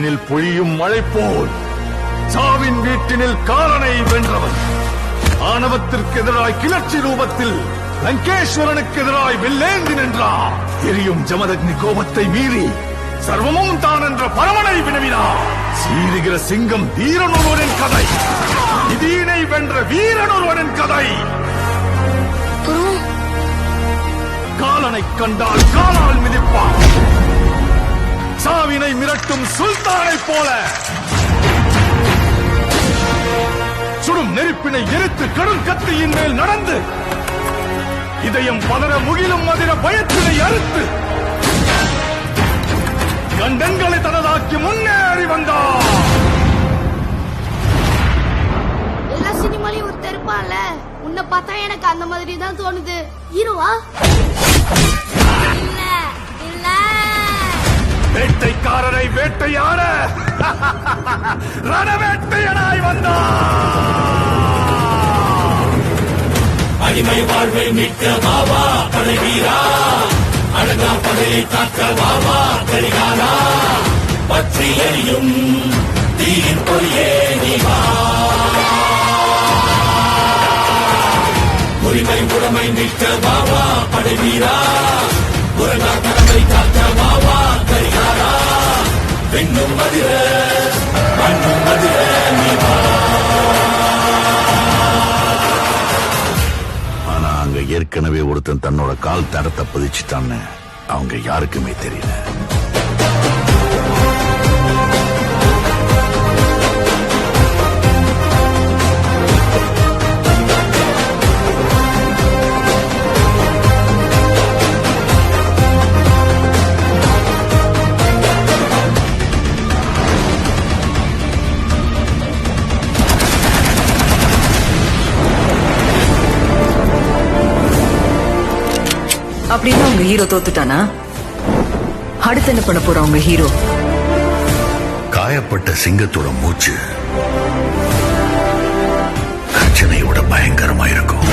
பூமியினில் பொழியும் மழை போல் சாவின் வீட்டினில் காலனை வென்றவன். ஆணவத்திற்கு எதிராய் கிளர்ச்சி ரூபத்தில் லங்கேஸ்வரனுக்கு எதிராய் வெள்ளேந்தி நின்றார். எரியும் ஜமதக்னி கோபத்தை மீறி சர்வமும் தான் என்ற பரமனை வினவினார். சீறுகிற சிங்கம் வீரனொருவனின் கதை, இதீனை வென்ற வீரனொருவனின் கதை. காலனை கண்டால் காலால் மிதிப்பான். சாவினை மிரட்டும் சுல்தானை போல சுடும் நெருப்பினை எரித்து கடும் கத்தியின் மேல் நடந்து இதயம் பதற முகிலும் மதிர பயத்தினை அறுத்து கண்டங்களை தனதாக்கி முன்னேறி வந்தார். எல்லா சினிமாலையும் ஒரு தெருப்பான்ல, உன்னை பார்த்தா எனக்கு அந்த மாதிரி தான் தோணுது. ஹீரோவா? இல்ல இல்ல, வேட்டைக்காரரை வேட்டையாட ரணவேட்டையனாய் வந்தார். அடிமை வாழ்வை மீட்க பாபா படைவீரா, அழகா பகையை காக்க பாபா கரிகாலா, பற்றி எரியும் தீயின் பொறியே நீ வா. உரிமை உடமை மீட்க பாபா படைவீரா, உலகா கடமை காக்க பாபா கரிகாலா, பெண்ணும் மதிர மண்ணும் மதிர நீ வா. ஆனா அங்க ஏற்கனவே ஒருத்தன் தன்னோட கால் தடத்தை பதிச்சுட்டான்னு அவங்க யாருக்குமே தெரியல. அப்படின்னா உங்க ஹீரோ தோத்துட்டானா? அடுத்து என்ன பண்ண போற உங்க ஹீரோ? காயப்பட்ட சிங்கத்தோட மூச்சு கர்ஜனையோட பயங்கரமா இருக்கும்.